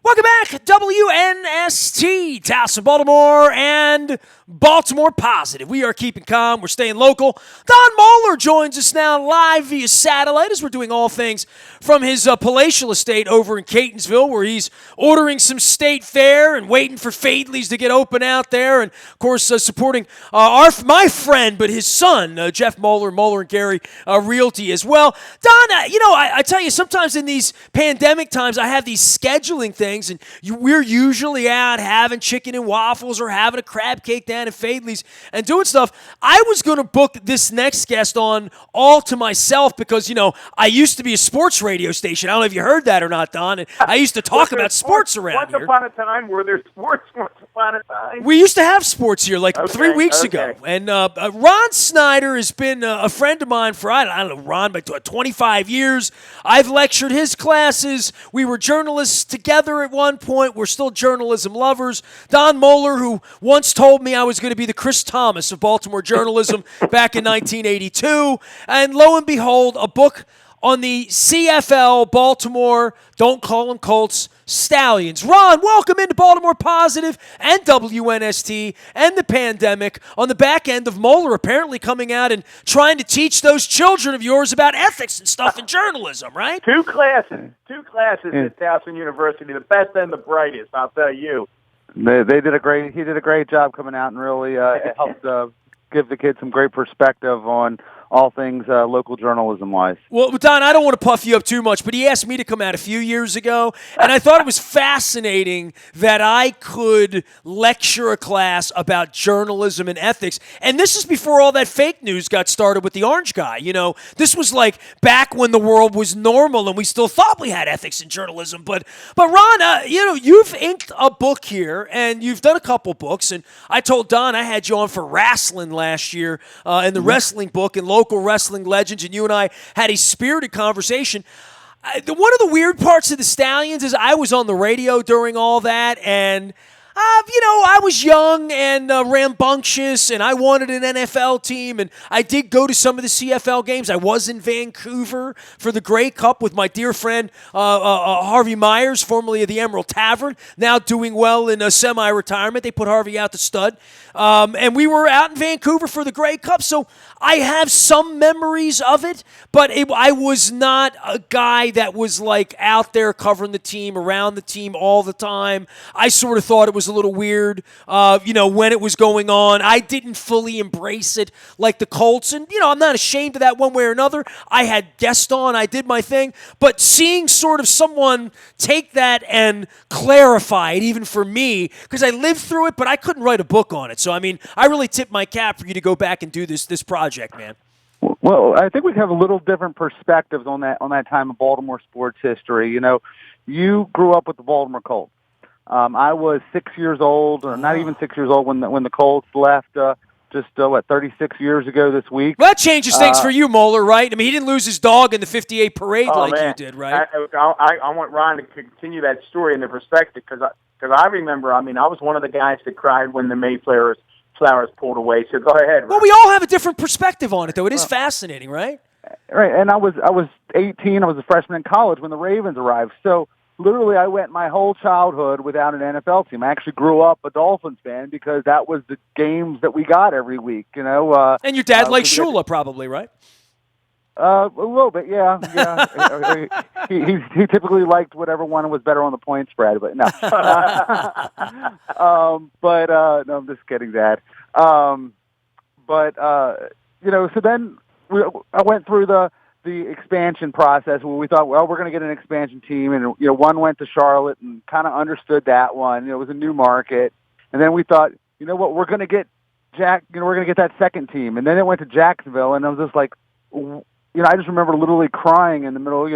Welcome back, WNST, Towson, Baltimore, and Baltimore Positive. We are keeping calm. We're staying local. Don Moeller joins us now live via satellite as we're doing all things from his palatial estate over in Catonsville, where he's ordering some state fare and waiting for Fadley's to get open out there, and of course supporting my friend, but his son, Jeff Moeller, Moeller and Gary Realty as well. Don, I tell you, sometimes in these pandemic times, I have these scheduling things. And we're usually out having chicken and waffles or having a crab cake down at Fadley's and doing stuff. I was going to book this next guest on all to myself because, I used to be a sports radio station. I don't know if you heard that or not, Don. And I used to talk about sports around here. Once upon a time, were there sports once upon a time? We used to have sports here 3 weeks ago. And Ron Snyder has been a friend of mine for, I don't know, Ron, but 25 years. I've lectured his classes. We were journalists together at one point. We're still journalism lovers. Don Moeller, who once told me I was going to be the Chris Thomas of Baltimore journalism back in 1982. And lo and behold, a book on the CFL Baltimore, don't call them Colts, Stallions. Ron, welcome into Baltimore Positive and WNST and the pandemic on the back end of Moeller apparently coming out and trying to teach those children of yours about ethics and stuff in journalism, right? Two classes at Towson University, the best and the brightest, I'll tell you. He did a great job coming out and really helped give the kids some great perspective on all things local journalism-wise. Well, Don, I don't want to puff you up too much, but he asked me to come out a few years ago, and I thought it was fascinating that I could lecture a class about journalism and ethics. And this is before all that fake news got started with the orange guy. This was like back when the world was normal and we still thought we had ethics in journalism. But Ron, you've inked a book here, and you've done a couple books. And I told Don I had you on for wrestling last year in the wrestling book and local wrestling legends, and you and I had a spirited conversation. One of the weird parts of the Stallions is I was on the radio during all that, and I was young and rambunctious, and I wanted an NFL team, and I did go to some of the CFL games. I was in Vancouver for the Grey Cup with my dear friend Harvey Myers, formerly of the Emerald Tavern, now doing well in semi-retirement. They put Harvey out to stud. And we were out in Vancouver for the Grey Cup, so I have some memories of it, but I was not a guy that was like out there covering the team, around the team all the time. I sort of thought it was a little weird, when it was going on. I didn't fully embrace it like the Colts, and, I'm not ashamed of that one way or another. I had guests on, I did my thing, but seeing sort of someone take that and clarify it, even for me, because I lived through it, but I couldn't write a book on it. So, I really tip my cap for you to go back and do this project, man. Well, I think we have a little different perspectives on that time of Baltimore sports history. You grew up with the Baltimore Colts. I was 6 years old, or not even 6 years old when the Colts left. 36 years ago this week. Well, that changes things for you, Moeller, right? He didn't lose his dog in the 58 parade you did, right? I want Ron to continue that story in the perspective because I remember, I was one of the guys that cried when the Mayflower's flowers pulled away. So go ahead, Ron. Well, we all have a different perspective on it, though. It is fascinating, right? Right, and I was 18. I was a freshman in college when the Ravens arrived. So literally, I went my whole childhood without an NFL team. I actually grew up a Dolphins fan because that was the games that we got every week. And your dad likes Shula, probably, right? A little bit, yeah. He typically liked whatever one was better on the point spread, but no. No, I'm just kidding, Dad. So then I went through the expansion process where we thought, well, we're going to get an expansion team, and one went to Charlotte and kind of understood that one. It was a new market, and then we thought, we're going to get we're going to get that second team, and then it went to Jacksonville, and I was just like. I just remember literally crying in the middle,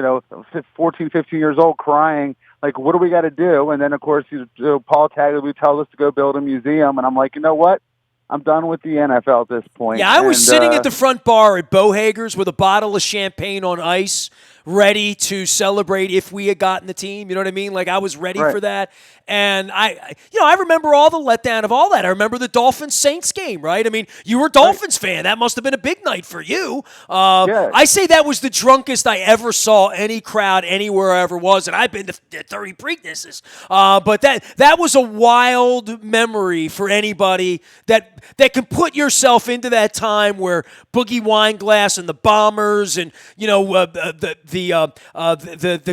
14, 15 years old, crying, like, what do we got to do? And then, of course, Paul Tagliabue would tell us to go build a museum. And I'm like, you know what? I'm done with the NFL at this point. Yeah, I was sitting at the front bar at Bohager's with a bottle of champagne on ice, ready to celebrate if we had gotten the team. You know what I mean? Like I was ready for that. And I remember all the letdown of all that. I remember the Dolphins-Saints game, right? I mean, you were a Dolphins fan. That must have been a big night for you. I say that was the drunkest I ever saw any crowd anywhere I ever was, and I've been to 30 Preaknesses. But that was a wild memory for anybody that can put yourself into that time where Boogie Wineglass and the Bombers and the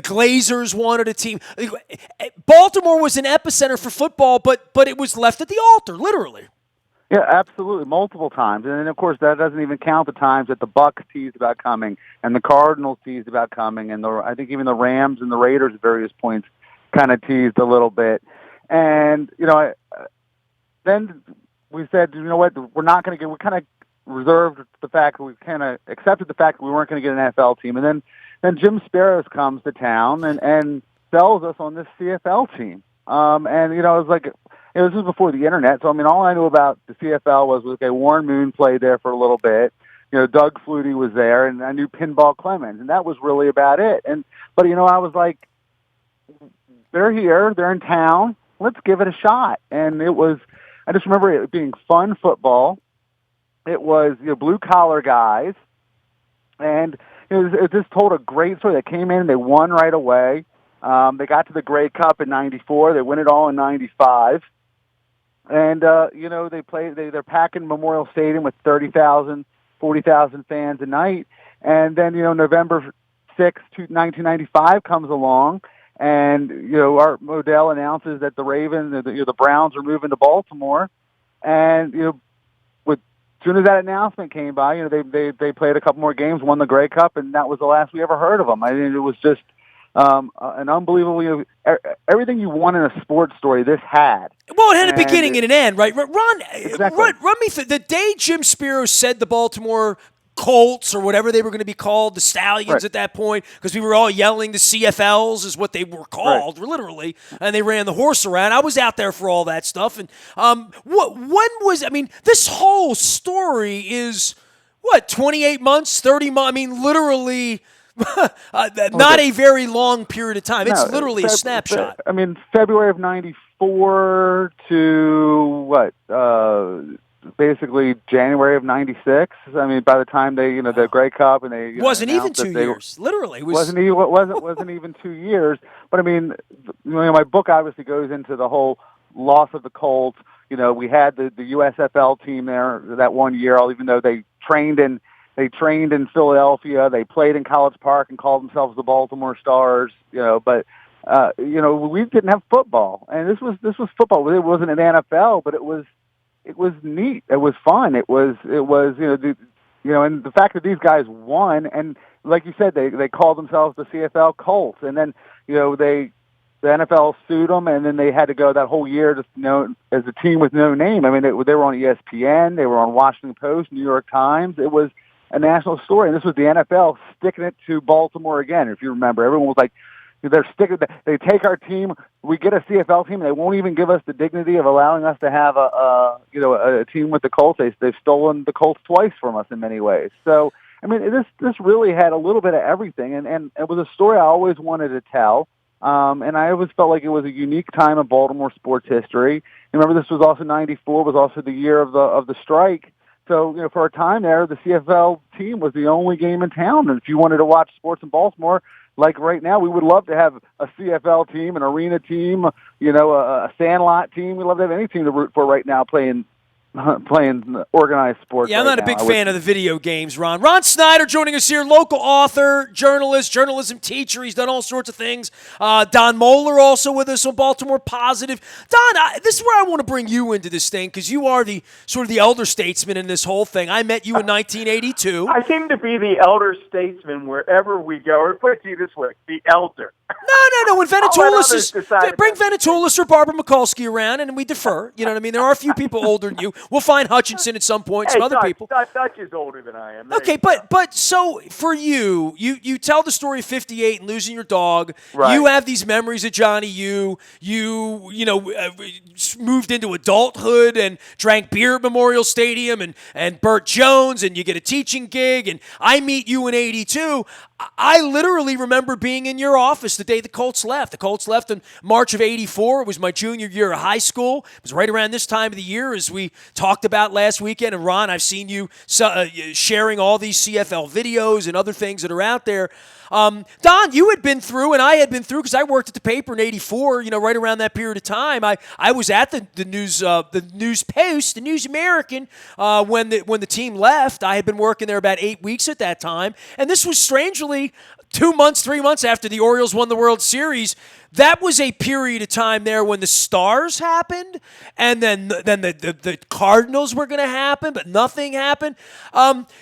Glazers wanted a team. Baltimore was an epicenter for football, but it was left at the altar, literally. Yeah, absolutely, multiple times. And then, of course, that doesn't even count the times that the Bucs teased about coming and the Cardinals teased about coming, and I think even the Rams and the Raiders at various points kind of teased a little bit. And, then we said, you know what, we kind of reserved the fact, we kind of accepted the fact that we weren't going to get an NFL team. And then Jim Sparrows comes to town and sells us on this CFL team. And, it was like, this was before the internet. So, I mean, all I knew about the CFL was, okay, Warren Moon played there for a little bit. Doug Flutie was there, and I knew Pinball Clemens, and that was really about it. But I was like, they're here, they're in town, let's give it a shot. And I just remember it being fun football. It was, blue-collar guys. And it just told a great story. They came in, they won right away. They got to the Grey Cup in '94. They win it all in '95. And, they're packing Memorial Stadium with 30,000, 40,000 fans a night. And then, November 6th, 1995 comes along, and, Art Modell announces that the Ravens, the Browns are moving to Baltimore. And, as soon as that announcement came by, they played a couple more games, won the Grey Cup, and that was the last we ever heard of them. I mean, it was just an unbelievable, everything you want in a sports story, this had. Well, it had a beginning and an end, right? Ron, exactly. Run me through the day Jim Spiro said the Baltimore Colts or whatever they were going to be called, the Stallions at that point, because we were all yelling the CFLs is what they were called, literally, and they ran the horse around. I was out there for all that stuff. And this whole story is, 28 months, 30 months? I mean, literally... not a very long period of time. It's literally a snapshot. February of '94 to basically January of '96. I mean, by the time they, the Grey Cup and they wasn't even 2 years. Literally, it wasn't even 2 years. But I mean, my book obviously goes into the whole loss of the Colts. We had the USFL team there that 1 year, even though they trained in Philadelphia. They played in College Park and called themselves the Baltimore Stars. But we didn't have football, and this was football. It wasn't an NFL, but it was neat. It was fun. It was and the fact that these guys won, and like you said, they called themselves the CFL Colts, and then the NFL sued them, and then they had to go that whole year just as a team with no name. I mean, they were on ESPN, they were on Washington Post, New York Times. It was a national story, and this was the NFL sticking it to Baltimore again. If you remember, everyone was like, they take our team, we get a CFL team, and they won't even give us the dignity of allowing us to have a team with the Colts. They've stolen the Colts twice from us in many ways. So, I mean, this really had a little bit of everything, and it was a story I always wanted to tell. And I always felt like it was a unique time in Baltimore sports history. And remember, this was also '94, was also the year of the strike. So, for a time there, the CFL team was the only game in town. And if you wanted to watch sports in Baltimore, like right now, we would love to have a CFL team, an arena team, a sandlot team. We'd love to have any team to root for right now playing organized sports. Yeah, I'm not a big fan of the video games, Ron. Ron Snyder joining us here, local author, journalist, journalism teacher. He's done all sorts of things. Don Moeller also with us on Baltimore Positive. Don, this is where I want to bring you into this thing because you are the sort of the elder statesman in this whole thing. I met you in 1982. I seem to be the elder statesman wherever we go. Or put it to you this way, the elder. No. When Venetoulis bring Venetoulis or Barbara Mikulski around, and we defer. You know what I mean? There are a few people older than you. We'll find Hutchinson at some point, some other people. Dutch is older than I am. Okay, but so for you tell the story of 58 and losing your dog. Right. You have these memories of Johnny U. Moved into adulthood and drank beer at Memorial Stadium and Burt Jones, and you get a teaching gig, and I meet you in 82. I literally remember being in your office the day the Colts left. The Colts left in March of '84. It was my junior year of high school. It was right around this time of the year, as we talked about last weekend. And Ron, I've seen you sharing all these CFL videos and other things that are out there. Don, you had been through, and I had been through, because I worked at the paper in '84. Right around that period of time, I was at the News Post, the News American, when the team left. I had been working there about 8 weeks at that time, and this was strangely 2 months, 3 months after the Orioles won the World Series. That was a period of time there when the Stars happened, and then the Cardinals were going to happen, but nothing happened.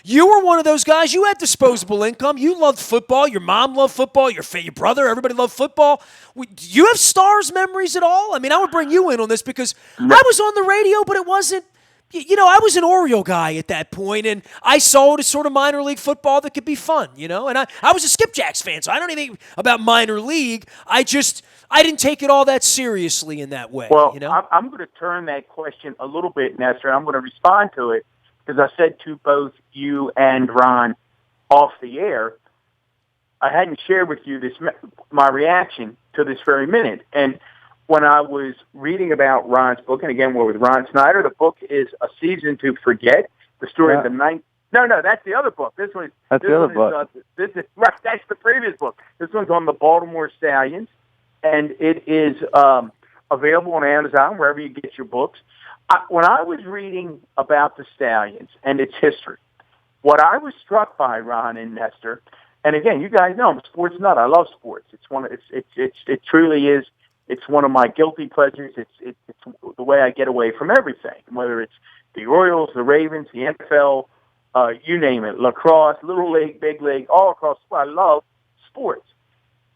You were one of those guys. You had disposable income. You loved football. Your mom loved football. Your brother, everybody loved football. Do you have Stars memories at all? I mean, I would bring you in on this because I was on the radio, but it wasn't. I was an Oriole guy at that point, and I saw it as sort of minor league football that could be fun, and I was a Skipjacks fan, so I don't know anything about minor league. I didn't take it all that seriously in that way. Well, I'm going to turn that question a little bit, Nestor. I'm going to respond to it because I said to both you and Ron off the air, I hadn't shared with you my reaction to this very minute, and when I was reading about Ron's book, and again, we're with Ron Snyder, the book is A Season to Forget, the story of the ninth. No, that's the other book. That's the other book. Right, that's the previous book. This one's on the Baltimore Stallions, and it is available on Amazon, wherever you get your books. When I was reading about the Stallions and its history, what I was struck by, Ron and Nestor, and again, you guys know I'm a sports nut. I love sports. It truly is. It's one of my guilty pleasures. It's the way I get away from everything, whether it's the Orioles, the Ravens, the NFL, you name it, lacrosse, little league, big league, all across. I love sports.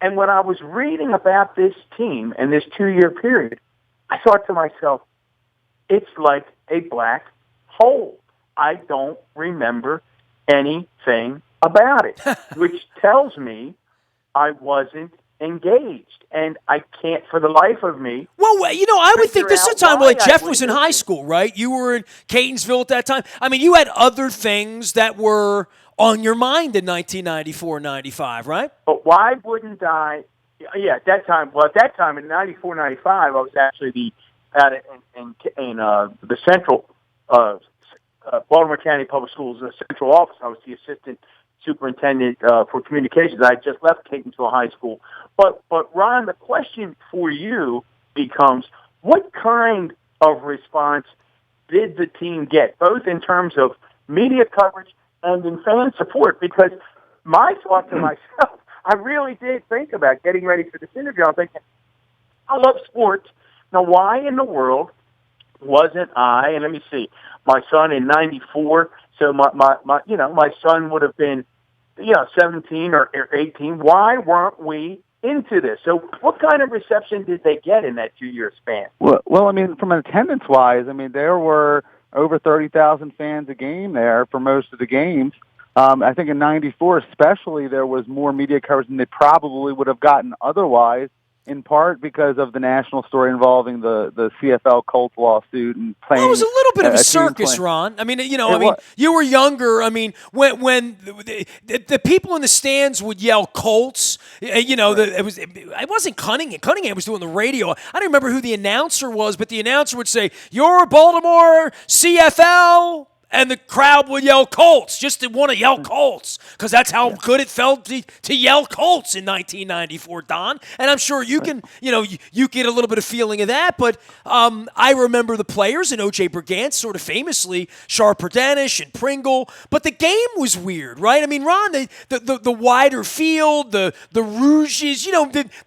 And when I was reading about this team and this 2-year period, I thought to myself, it's like a black hole. I don't remember anything about it, which tells me I wasn't engaged, and I can't for the life of me. Well, I would think this is a time where Jeff was in high school, right? You were in Catonsville at that time. I mean, you had other things that were on your mind in 1994, 95, right? But why wouldn't I? Yeah, at that time. Well, at that time in 94, 95, I was actually in the central Baltimore County Public Schools, the central office. I was the assistant superintendent for communications. I had just left Catonsville High School. But Ron, the question for you becomes, what kind of response did the team get, both in terms of media coverage and in fan support? Because my thought to myself, I really did think about getting ready for this interview. I'm thinking, I love sports. Now, why in the world wasn't I, and let me see, my son in 94, so my son would have been 17 or 18. Why weren't we into this? So what kind of reception did they get in that 2-year span? Well, I mean, from attendance-wise, I mean, there were over 30,000 fans a game there for most of the games. I think in 94 especially, there was more media coverage than they probably would have gotten otherwise, in part because of the national story involving the CFL Colts lawsuit and playing. Well, it was a little bit of a circus, Ron. I mean, you were younger. I mean, when the people in the stands would yell Colts, it wasn't Cunningham. Cunningham was doing the radio. I don't remember who the announcer was, but the announcer would say, "You're Baltimore CFL." And the crowd would yell Colts, just to want to yell Colts, because that's how good it felt to yell Colts in 1994, Don. And I'm sure you can, you get a little bit of feeling of that. But I remember the players and O.J. Brigance, sort of famously, Sharper Danish and Pringle. But the game was weird, right? I mean, Ron, the wider field, the rouges,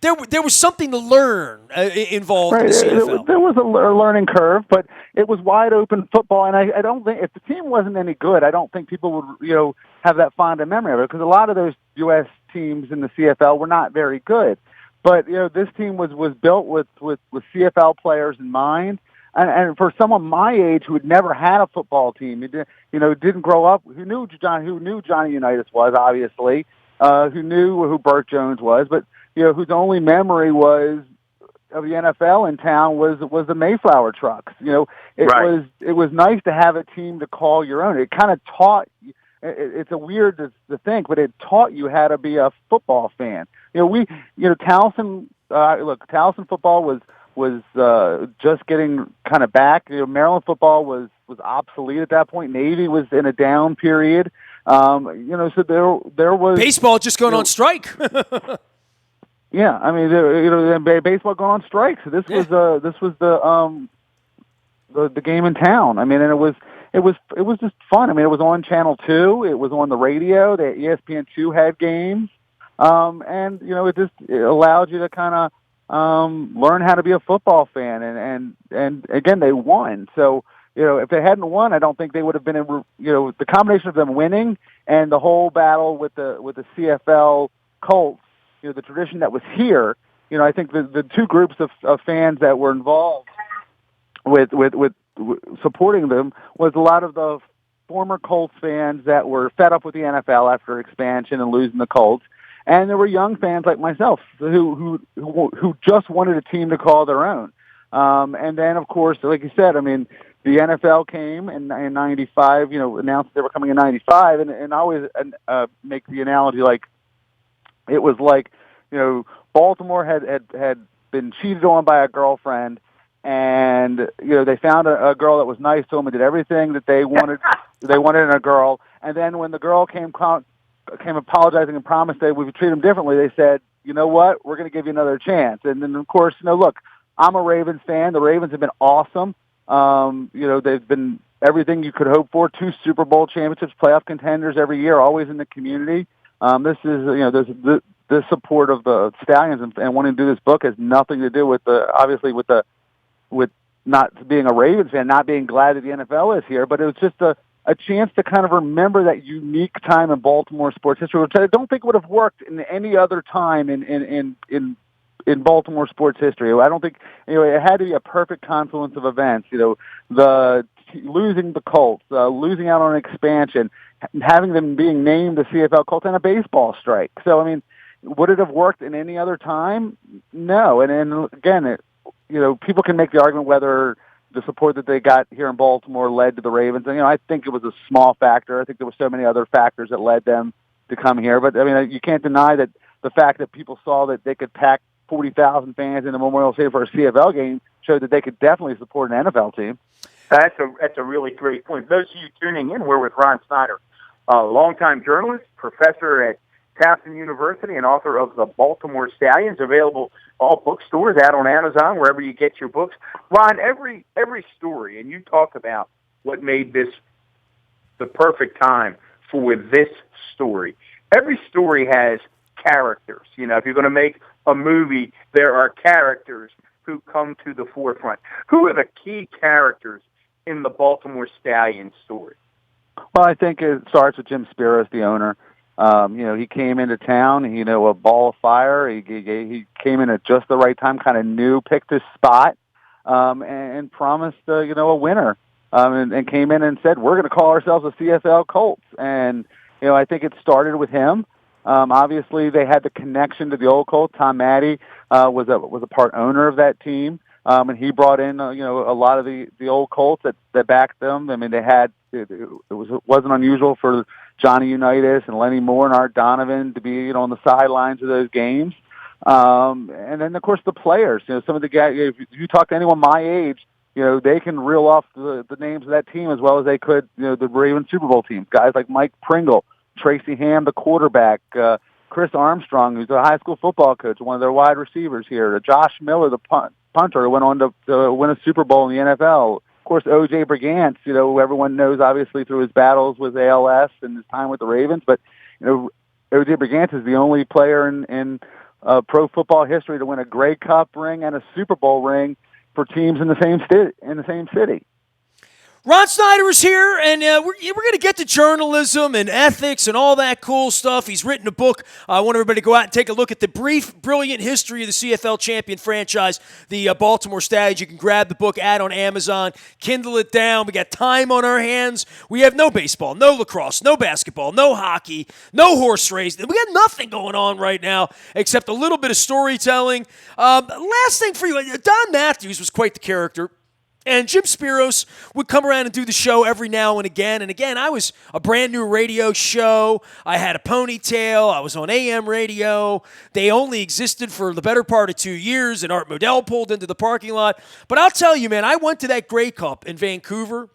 there was something to learn involved in the CFL. There was a learning curve, but it was wide open football, and I don't think if the team wasn't any good, I don't think people would have that fond of memory of it, because a lot of those U.S. teams in the CFL were not very good. But this team was built with CFL players in mind, and for someone my age who had never had a football team, didn't grow up, who knew Johnny Unitas was obviously, who knew who Burt Jones was, but whose only memory was of the NFL in town was the Mayflower trucks. It was nice to have a team to call your own. It kind of taught it's a weird to think, but it taught you how to be a football fan. Towson. Towson football was just getting kind of back. Maryland football was obsolete at that point. Navy was in a down period. So there was baseball just going on strike. Yeah, I mean, baseball going on strike. So this was the game in town. I mean, and it was just fun. I mean, it was on Channel 2. It was on the radio. The ESPN2 had games, and it allowed you to kind of learn how to be a football fan. And again, they won. So if they hadn't won, I don't think they would have been in. The combination of them winning and the whole battle with the CFL Colts. The tradition that was here, I think the two groups of fans that were involved with supporting them was a lot of the former Colts fans that were fed up with the NFL after expansion and losing the Colts, and there were young fans like myself who just wanted a team to call their own. And then, of course, like you said, I mean, the NFL came in '95. Announced they were coming in '95, and I always make the analogy like. It was like, Baltimore had been cheated on by a girlfriend, and they found a girl that was nice to them and did everything that they wanted. They wanted in a girl, and then when the girl came apologizing and promised they would treat them differently, they said, "You know what? We're going to give you another chance." And then, of course, look, I'm a Ravens fan. The Ravens have been awesome. They've been everything you could hope for. 2 Super Bowl championships, playoff contenders every year, always in the community. This is, the support of the Stallions and wanting to do this book has nothing to do with with not being a Ravens fan, not being glad that the NFL is here, but it was just a chance to kind of remember that unique time in Baltimore sports history, which I don't think would have worked in any other time in Baltimore sports history. I don't think, it had to be a perfect confluence of events, losing the Colts, losing out on an expansion, having them being named the CFL Colts, and a baseball strike. So, I mean, would it have worked in any other time? No. And again, people can make the argument whether the support that they got here in Baltimore led to the Ravens. And, I think it was a small factor. I think there were so many other factors that led them to come here. But, I mean, you can't deny that the fact that people saw that they could pack 40,000 fans in the Memorial Stadium for a CFL game showed that they could definitely support an NFL team. That's a really great point. Those of you tuning in, we're with Ron Snyder, a longtime journalist, professor at Towson University, and author of the Baltimore Stallions, available all bookstores, out on Amazon, wherever you get your books. Ron, every story, and you talk about what made this the perfect time for this story. Every story has characters. If you're going to make a movie, there are characters who come to the forefront. Who are the key characters in the Baltimore Stallions story? Well, I think it starts with Jim Spiros, the owner. He came into town, a ball of fire. He came in at just the right time, kind of picked his spot, and promised, a winner. And came in and said, we're going to call ourselves the CFL Colts. And, I think it started with him. Obviously, they had the connection to the old Colts. Tom Maddie was a part owner of that team. And he brought in, a lot of the old Colts that backed them. I mean, it wasn't unusual for Johnny Unitas and Lenny Moore and Art Donovan to be, on the sidelines of those games. And then, of course, the players. Some of the guys, if you talk to anyone my age, they can reel off the names of that team as well as they could, the Ravens Super Bowl teams. Guys like Mike Pringle, Tracy Ham, the quarterback, Chris Armstrong, who's a high school football coach, one of their wide receivers here, Josh Miller, the punter, who went on to win a Super Bowl in the NFL. Of course, O.J. Brigance, who everyone knows obviously through his battles with ALS and his time with the Ravens. But, O.J. Brigance is the only player in pro football history to win a Grey Cup ring and a Super Bowl ring for teams in the same city. Ron Snyder is here, and we're going to get to journalism and ethics and all that cool stuff. He's written a book. I want everybody to go out and take a look at the brief, brilliant history of the CFL champion franchise, the Baltimore Stallions. You can grab the book on Amazon, Kindle it down. We got time on our hands. We have no baseball, no lacrosse, no basketball, no hockey, no horse racing. We got nothing going on right now except a little bit of storytelling. Last thing for you, Don Matthews was quite the character. And Jim Spiros would come around and do the show every now and again. And again, I was a brand new radio show. I had a ponytail. I was on AM radio. They only existed for the better part of 2 years, and Art Modell pulled into the parking lot. But I'll tell you, man, I went to that Grey Cup in Vancouver,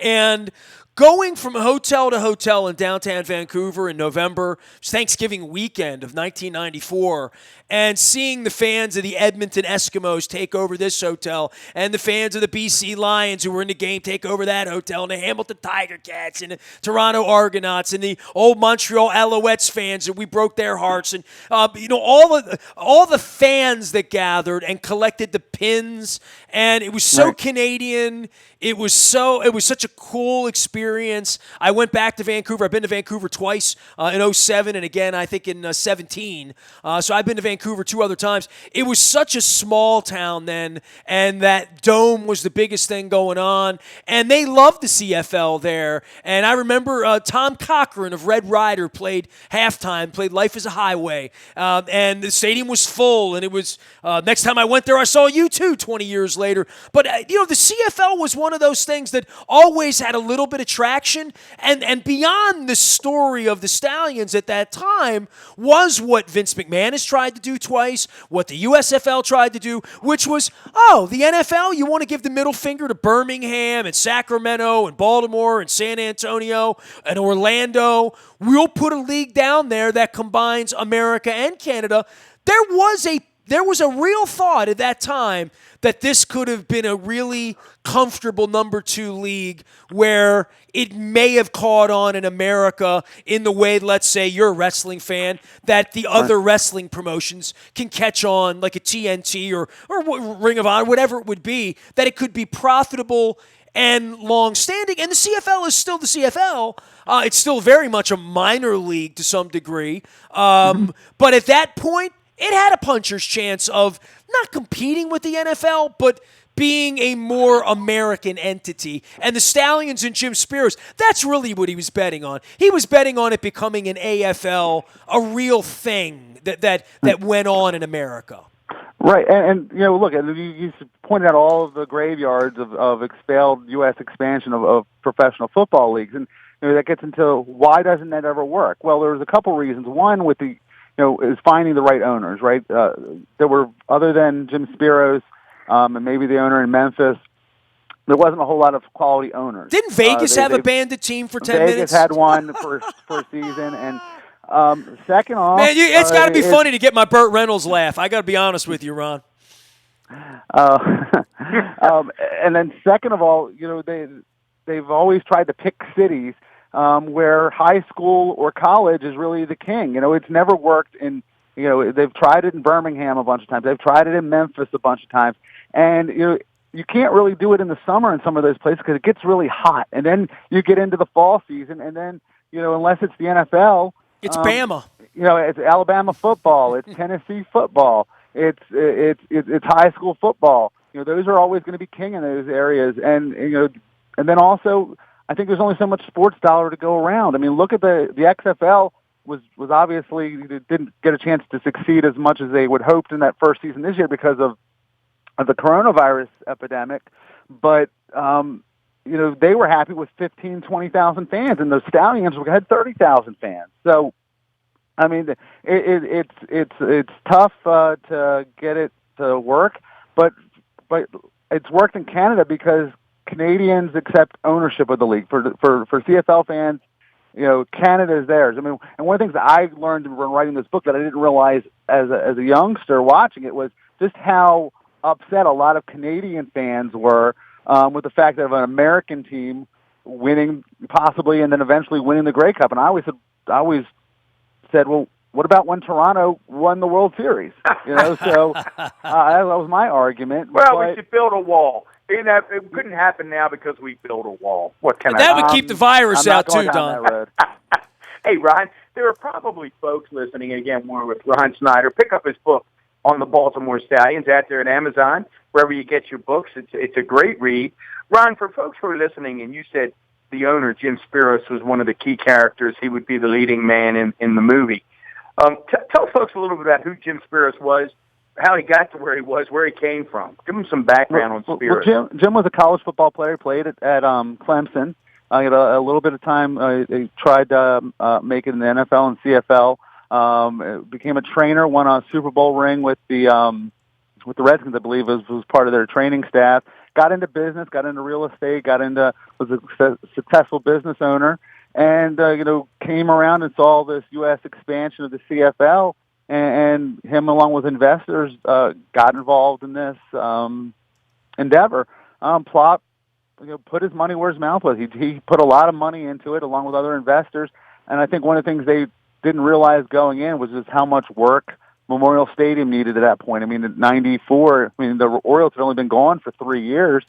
and going from hotel to hotel in downtown Vancouver in November, Thanksgiving weekend of 1994, and seeing the fans of the Edmonton Eskimos take over this hotel, and the fans of the BC Lions who were in the game take over that hotel, and the Hamilton Tiger Cats, and the Toronto Argonauts, and the old Montreal Alouettes fans, and we broke their hearts, and all the fans that gathered and collected the pins, and it was so Canadian. It was such a cool experience. I went back to Vancouver. I've been to Vancouver twice in 07 and again I think in 17. So I've been to Vancouver 2 other times. It was such a small town then, and that dome was the biggest thing going on. And they loved the CFL there. And I remember Tom Cochran of Red Rider played halftime, played Life is a Highway. And the stadium was full. And it was next time I went there, I saw you too 20 years later. But the CFL was one of those things that always had a little bit of traction, and beyond the story of the Stallions at that time was what Vince McMahon has tried to do twice, what the USFL tried to do, which was, the NFL, you want to give the middle finger to Birmingham and Sacramento and Baltimore and San Antonio and Orlando. We'll put a league down there that combines America and Canada. There was a real thought at that time that this could have been a really comfortable number 2 league where it may have caught on in America in the way, let's say you're a wrestling fan, that the other wrestling promotions can catch on, like a TNT or Ring of Honor, whatever it would be, that it could be profitable and long-standing. And the CFL is still the CFL. It's still very much a minor league to some degree. But at that point, it had a puncher's chance of not competing with the NFL, but being a more American entity. And the Stallions and Jim Spiros, that's really what he was betting on. He was betting on it becoming an AFL, a real thing that went on in America. Right, and look, you pointed out all of the graveyards of expelled U.S. expansion of professional football leagues, and that gets into why doesn't that ever work? Well, there's a couple reasons. One, with the is finding the right owners, right? There were, other than Jim Spiros and maybe the owner in Memphis, there wasn't a whole lot of quality owners. Didn't Vegas have a banded team for 10 minutes? Vegas had one for a season, and second off... Man, it's got to be funny to get my Burt Reynolds laugh. I got to be honest with you, Ron. And then second of all, they've always tried to pick cities where high school or college is really the king. It's never worked in, they've tried it in Birmingham a bunch of times. They've tried it in Memphis a bunch of times. And, you can't really do it in the summer in some of those places because it gets really hot. And then you get into the fall season, and then, unless it's the NFL... It's Bama. It's Alabama football. It's Tennessee football. It's high school football. Those are always going to be king in those areas. And, and then also... I think there's only so much sports dollar to go around. I mean, look at the XFL was obviously didn't get a chance to succeed as much as they would hoped in that first season this year because of the coronavirus epidemic. But they were happy with 15,000, 20,000 fans, and the Stallions had 30,000 fans. So, I mean, it's tough to get it to work, but it's worked in Canada because Canadians accept ownership of the league. For CFL fans, Canada is theirs. I mean, and one of the things that I learned when writing this book that I didn't realize as a youngster watching it was just how upset a lot of Canadian fans were with the fact that of an American team winning possibly and then eventually winning the Grey Cup. And I always said, well, what about when Toronto won the World Series? So that was my argument. Well, we should build a wall. It couldn't happen now because we built a wall. What can that would keep the virus out too, Don. Hey, Ron, there are probably folks listening, again, more with Ron Snyder. Pick up his book on the Baltimore Stallions out there at Amazon, wherever you get your books. It's a great read. Ron, for folks who are listening, and you said the owner, Jim Spiros, was one of the key characters. He would be the leading man in the movie. Tell folks a little bit about who Jim Spiros was, how he got to where he was, where he came from. Give him some background on Spiros. Well, Jim was a college football player. He played at Clemson. He had a little bit of time. He tried to make it in the NFL and CFL. Became a trainer. Won a Super Bowl ring with the Redskins, I believe, was part of their training staff. Got into business. Got into real estate. Was a successful business owner. And came around and saw this U.S. expansion of the CFL. And him, along with investors, got involved in this endeavor. Plop, put his money where his mouth was. He put a lot of money into it, along with other investors. And I think one of the things they didn't realize going in was just how much work Memorial Stadium needed at that point. I mean, in '94, the Orioles had only been gone for 3 years,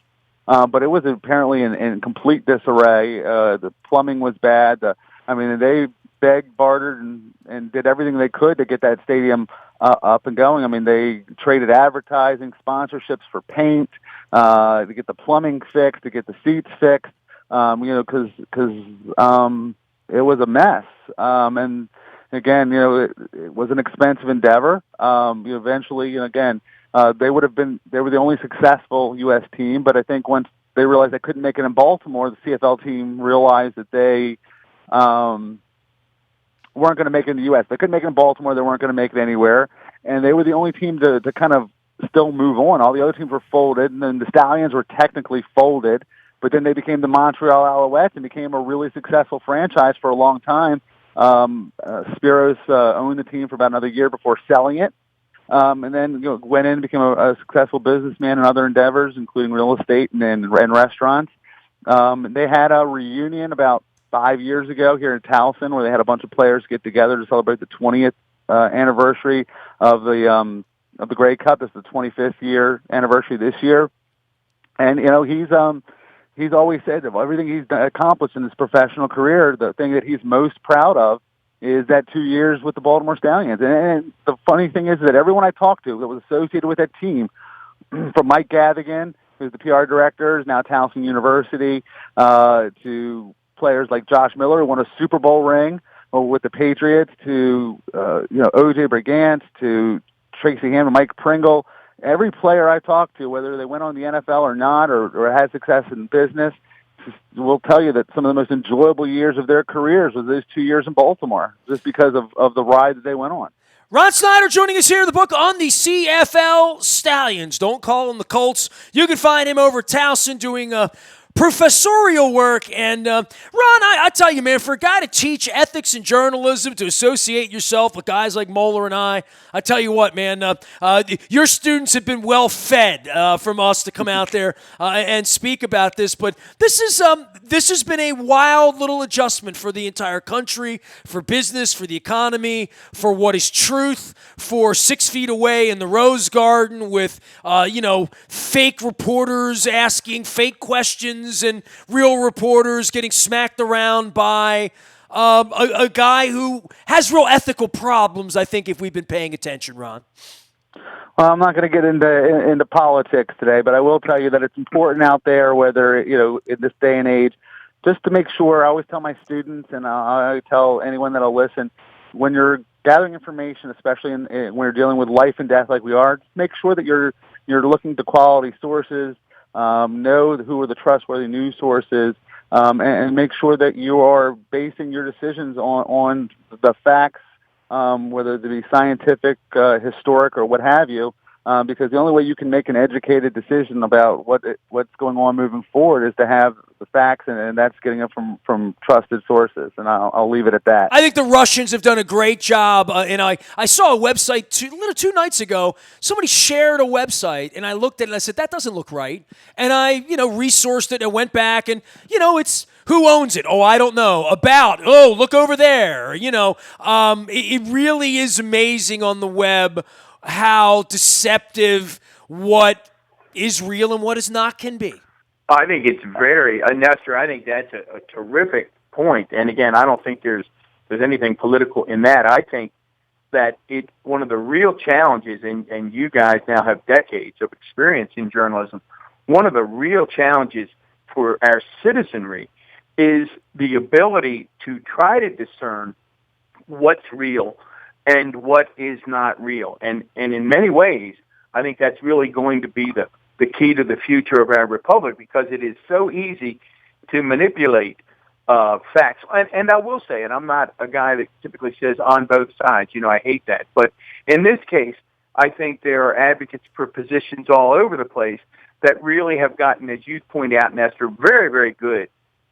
but it was apparently in complete disarray. The plumbing was bad. They begged, bartered, and did everything they could to get that stadium up and going. I mean, they traded advertising, sponsorships for paint, to get the plumbing fixed, to get the seats fixed, because it was a mess. And again, it was an expensive endeavor. Eventually, they were the only successful U.S. team, but I think once they realized they couldn't make it in Baltimore, the CFL team realized that they weren't going to make it in the U.S. They couldn't make it in Baltimore. They weren't going to make it anywhere. And they were the only team to kind of still move on. All the other teams were folded, and then the Stallions were technically folded, but then they became the Montreal Alouettes and became a really successful franchise for a long time. Spiros owned the team for about another year before selling it. And then went in and became a successful businessman in other endeavors, including real estate and restaurants. They had a reunion about 5 years ago here in Towson, where they had a bunch of players get together to celebrate the 20th anniversary of the Grey Cup. This is the 25th year anniversary this year, and he's always said that everything he's accomplished in his professional career, the thing that he's most proud of is that 2 years with the Baltimore Stallions. And the funny thing is that everyone I talked to that was associated with that team, from Mike Gadigan, who's the PR director, is now Towson University, to players like Josh Miller, who won a Super Bowl ring with the Patriots, to O.J. Brigant, to Tracy Hammond, Mike Pringle. Every player I talked to, whether they went on the NFL or not, or had success in business, will tell you that some of the most enjoyable years of their careers was those 2 years in Baltimore, just because of the ride that they went on. Ron Snyder joining us here in the book on the CFL Stallions. Don't call them the Colts. You can find him over at Towson doing professorial work. And Ron, I tell you, man, for a guy to teach ethics and journalism, to associate yourself with guys like Moeller and I tell you what, man, your students have been well fed from us to come out there and speak about this. But this has been a wild little adjustment for the entire country, for business, for the economy, for what is truth, for 6 feet away in the Rose Garden with fake reporters asking fake questions and real reporters getting smacked around by a guy who has real ethical problems, I think, if we've been paying attention, Ron. Well, I'm not going to get into politics today, but I will tell you that it's important out there, whether, in this day and age, just to make sure. I always tell my students, and I tell anyone that'll listen, when you're gathering information, especially when you're dealing with life and death like we are, just make sure that you're looking to quality sources, know who are the trustworthy news sources, and make sure that you are basing your decisions on the facts, whether they be scientific, historic, or what have you, because the only way you can make an educated decision about what's going on moving forward is to have the facts, and that's getting it from trusted sources. And I'll leave it at that. I think the Russians have done a great job, and I saw a website two nights ago. Somebody shared a website, and I looked at it and I said, that doesn't look right. And I resourced it and went back, and it's who owns it? Oh, I don't know. Look over there. It really is amazing on the web how deceptive what is real and what is not can be. I think it's very, Nestor, I think that's a terrific point. And again, I don't think there's anything political in that. I think that it's one of the real challenges, and you guys now have decades of experience in journalism, one of the real challenges for our citizenry is the ability to try to discern what's real and what is not real. And in many ways, I think that's really going to be the key to the future of our republic, because it is so easy to manipulate facts. And I will say, and I'm not a guy that typically says on both sides, I hate that. But in this case, I think there are advocates for positions all over the place that really have gotten, as you point out, Nestor, very, very good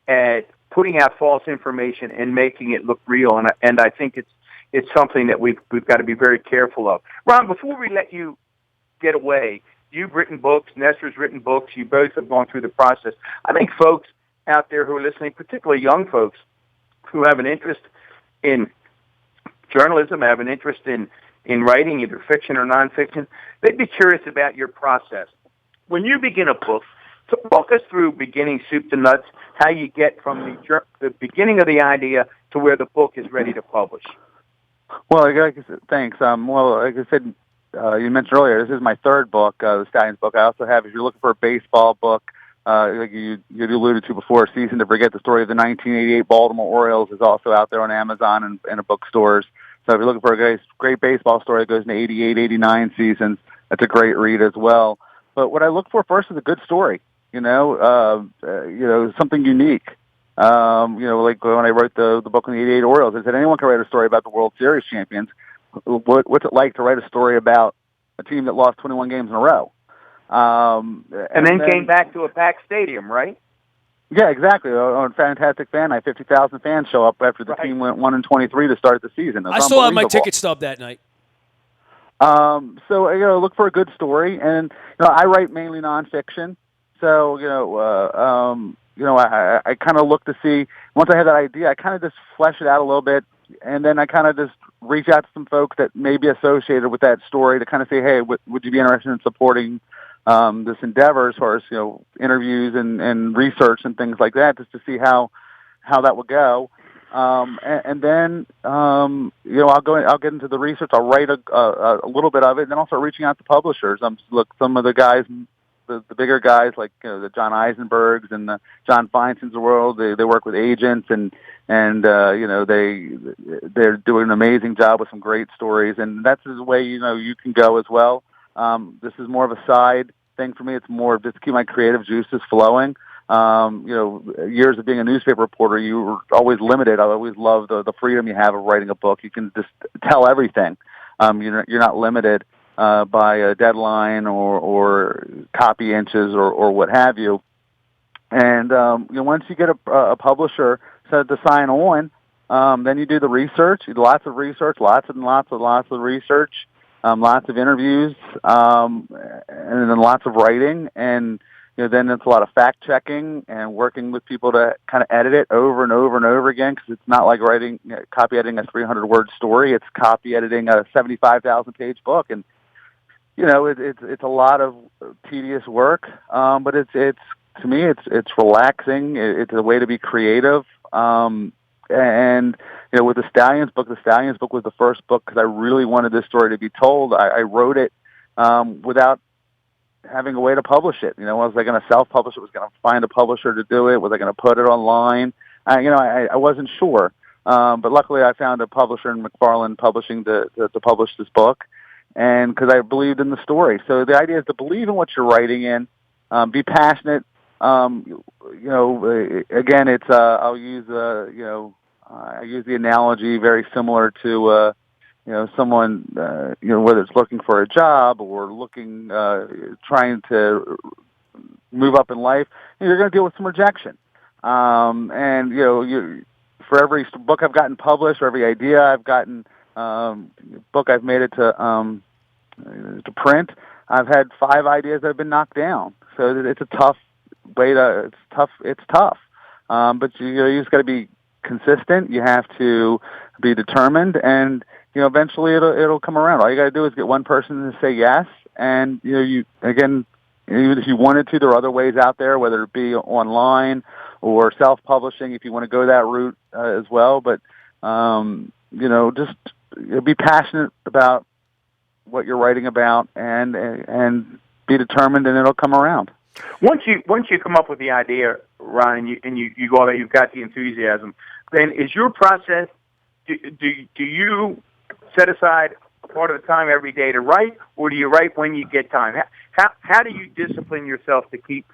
at putting out false information and making it look real. And I think it's something that we've got to be very careful of. Ron, before we let you get away, you've written books, Nestor's written books, you both have gone through the process. I think folks out there who are listening, particularly young folks who have an interest in journalism, have an interest in writing, either fiction or nonfiction, they'd be curious about your process. When you begin a book, so walk us through beginning soup to nuts, how you get from the beginning of the idea to where the book is ready to publish. Well, like I said, thanks. Well, like I said, you mentioned earlier, this is my third book, the Stallions book. I also have, if you're looking for a baseball book, like you alluded to before, Season to Forget, the story of the 1988 Baltimore Orioles is also out there on Amazon and in bookstores. So if you're looking for a great baseball story that goes into 88, 89 seasons, that's a great read as well. But what I look for first is a good story, something unique. Like when I wrote the book on the 88 Orioles, I said anyone can write a story about the World Series champions. What's it like to write a story about a team that lost 21 games in a row? And then came back to a packed stadium, right? Yeah, exactly. On Fantastic Fan Night, 50,000 fans show up after the team went 1-23 to start the season. I still have my ticket stub that night. So look for a good story, and I write mainly nonfiction. So I kind of look to see, once I have that idea, I kind of just flesh it out a little bit, and then I kind of just reach out to some folks that may be associated with that story to kind of say, hey, would you be interested in supporting this endeavor as far as interviews and research and things like that, just to see how that would go. And then I'll get into the research. I'll write a little bit of it, and then I'll start reaching out to publishers. Look, some of the guys, the bigger guys like the John Eisenbergs and the John Feinstein's of the world, they work with agents and they're doing an amazing job with some great stories, and that's the way you can go as well. This is more of a side thing for me. It's more just to keep my creative juices flowing. Years of being a newspaper reporter, you were always limited. I always loved the freedom you have of writing a book. You can just tell everything. You're not limited by a deadline or copy inches or what have you. And once you get a publisher set to sign on, then you do the research. You do lots of research, lots of research, lots of interviews, and then lots of writing. And then it's a lot of fact checking and working with people to kind of edit it over and over and over again, because it's not like copy editing a 300-word story. It's copy editing a 75,000-page book, and it's a lot of tedious work. But it's to me it's relaxing. It's a way to be creative. And with the Stallions book was the first book because I really wanted this story to be told. I wrote it without having a way to publish it. Was I going to self-publish it? Was I going to find a publisher to do it? Was I going to put it online? I wasn't sure. But luckily I found a publisher in McFarland Publishing to publish this book, and because I believed in the story. So the idea is to believe in what you're writing in, be passionate. Again, it's I'll use I use the analogy very similar to someone whether it's looking for a job or looking trying to move up in life, you're going to deal with some rejection. And for every book I've gotten published, or every idea I've gotten book I've made it to print, I've had 5 ideas that have been knocked down. So it's a tough way to. It's tough. But you just got to be consistent. You have to be determined, and eventually it'll come around. All you got to do is get one person to say yes, and even if you wanted to, there are other ways out there, whether it be online or self-publishing, if you want to go that route as well. But just be passionate about what you're writing about, and be determined, and it'll come around. Once you come up with the idea, Ron, and you go there, you've got the enthusiasm, then is your process, do you set aside a part of the time every day to write, or do you write when you get time? How do you discipline yourself to keep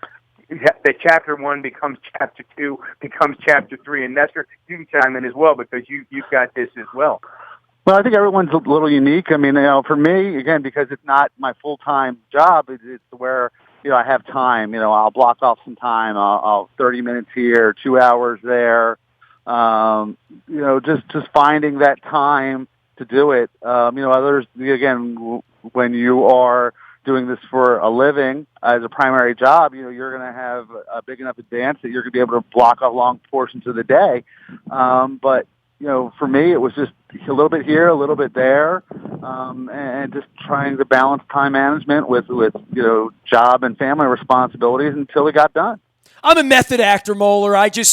that chapter 1 becomes chapter 2, becomes chapter 3? And Nestor, you can chime in as well because you've got this as well. Well, I think everyone's a little unique. I mean, for me, again, because it's not my full-time job, it's where, I have time. I'll block off some time. I'll 30 minutes here, 2 hours there. Just finding that time to do it. Others, again, when you are doing this for a living as a primary job, you're going to have a big enough advance that you're going to be able to block off long portions of the day. But for me, it was just a little bit here, a little bit there, and just trying to balance time management with job and family responsibilities until it got done. I'm a method actor, Moeller. I got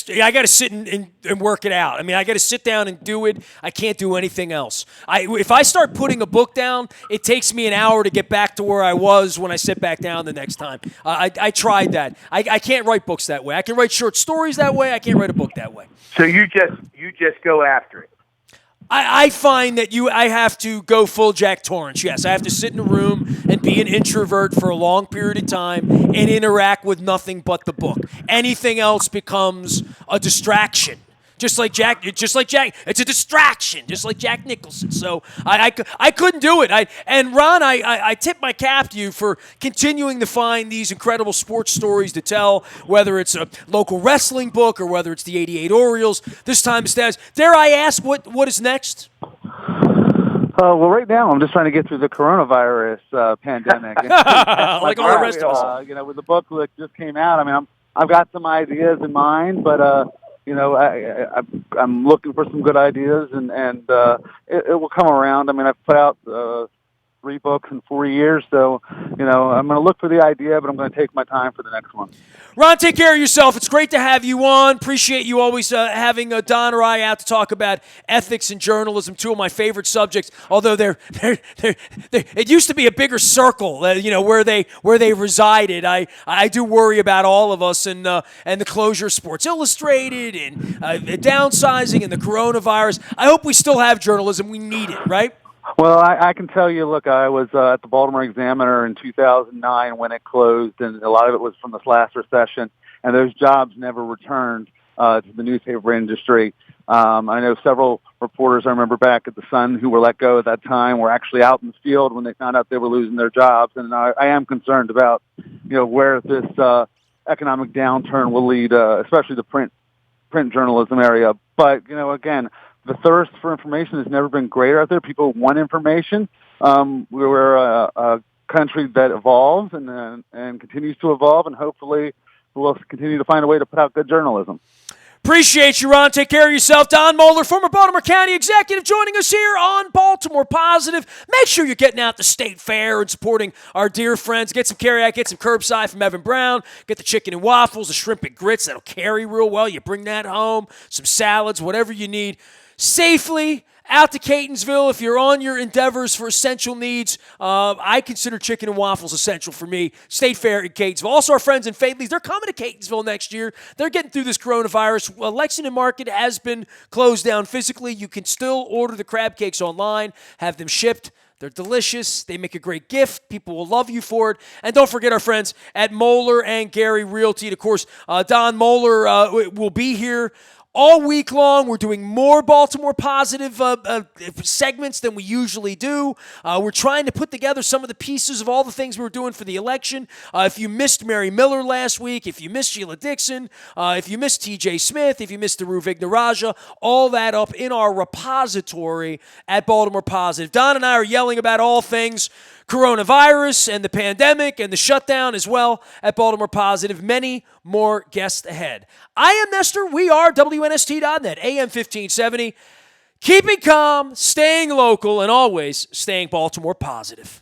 to sit and work it out. I mean, I got to sit down and do it. I can't do anything else. If I start putting a book down, it takes me an hour to get back to where I was when I sit back down the next time. I tried that. I can't write books that way. I can write short stories that way. I can't write a book that way. So you just go after it. I find that I have to go full Jack Torrance. Yes, I have to sit in a room and be an introvert for a long period of time and interact with nothing but the book. Anything else becomes a distraction. Just like Jack, it's a distraction, just like Jack Nicholson. So I couldn't do it. And Ron, I tip my cap to you for continuing to find these incredible sports stories to tell, whether it's a local wrestling book or whether it's the '88 Orioles. This time it's Stabs. Dare I ask what is next? Well, right now I'm just trying to get through the coronavirus pandemic. Like all the rest of us. With the book that just came out, I mean, I've got some ideas in mind, but. I'm looking for some good ideas, and it will come around. I mean, I've put out 3 books in 4 years, so, I'm going to look for the idea, but I'm going to take my time for the next one. Ron, take care of yourself. It's great to have you on. Appreciate you always having Don or I out to talk about ethics and journalism, 2 of my favorite subjects. Although it used to be a bigger circle, where they resided. I do worry about all of us and the closure of Sports Illustrated and the downsizing and the coronavirus. I hope we still have journalism. We need it, right? Well, I can tell you, look, I was at the Baltimore Examiner in 2009 when it closed, and a lot of it was from this last recession, and those jobs never returned to the newspaper industry. I know several reporters I remember back at the Sun who were let go at that time were actually out in the field when they found out they were losing their jobs, and I am concerned about, where this economic downturn will lead, especially the print journalism area. But, again, the thirst for information has never been greater out there. People want information. We're a country that evolves and continues to evolve, and hopefully we'll continue to find a way to put out good journalism. Appreciate you, Ron. Take care of yourself. Don Moeller, former Baltimore County executive, joining us here on Baltimore Positive. Make sure you're getting out to State Fair and supporting our dear friends. Get some carryout, get some curbside from Evan Brown. Get the chicken and waffles, the shrimp and grits. That'll carry real well. You bring that home, some salads, whatever you need. Safely out to Catonsville if you're on your endeavors for essential needs. I consider chicken and waffles essential for me. State Fair in Catonsville. Also, our friends in Faithley's, they're coming to Catonsville next year. They're getting through this coronavirus. Lexington Market has been closed down physically. You can still order the crab cakes online, have them shipped. They're delicious. They make a great gift. People will love you for it. And don't forget our friends at Moeller and Gary Realty. And of course, Don Moeller will be here all week long. We're doing more Baltimore Positive segments than we usually do. We're trying to put together some of the pieces of all the things we were doing for the election. If you missed Mary Miller last week, if you missed Sheila Dixon, if you missed T.J. Smith, if you missed Daru Vignaraja, all that up in our repository at Baltimore Positive. Don and I are yelling about all things coronavirus and the pandemic and the shutdown as well at Baltimore Positive. Many more guests ahead. I am Nestor. We are WNST.net, AM 1570. Keeping calm, staying local, and always staying Baltimore Positive.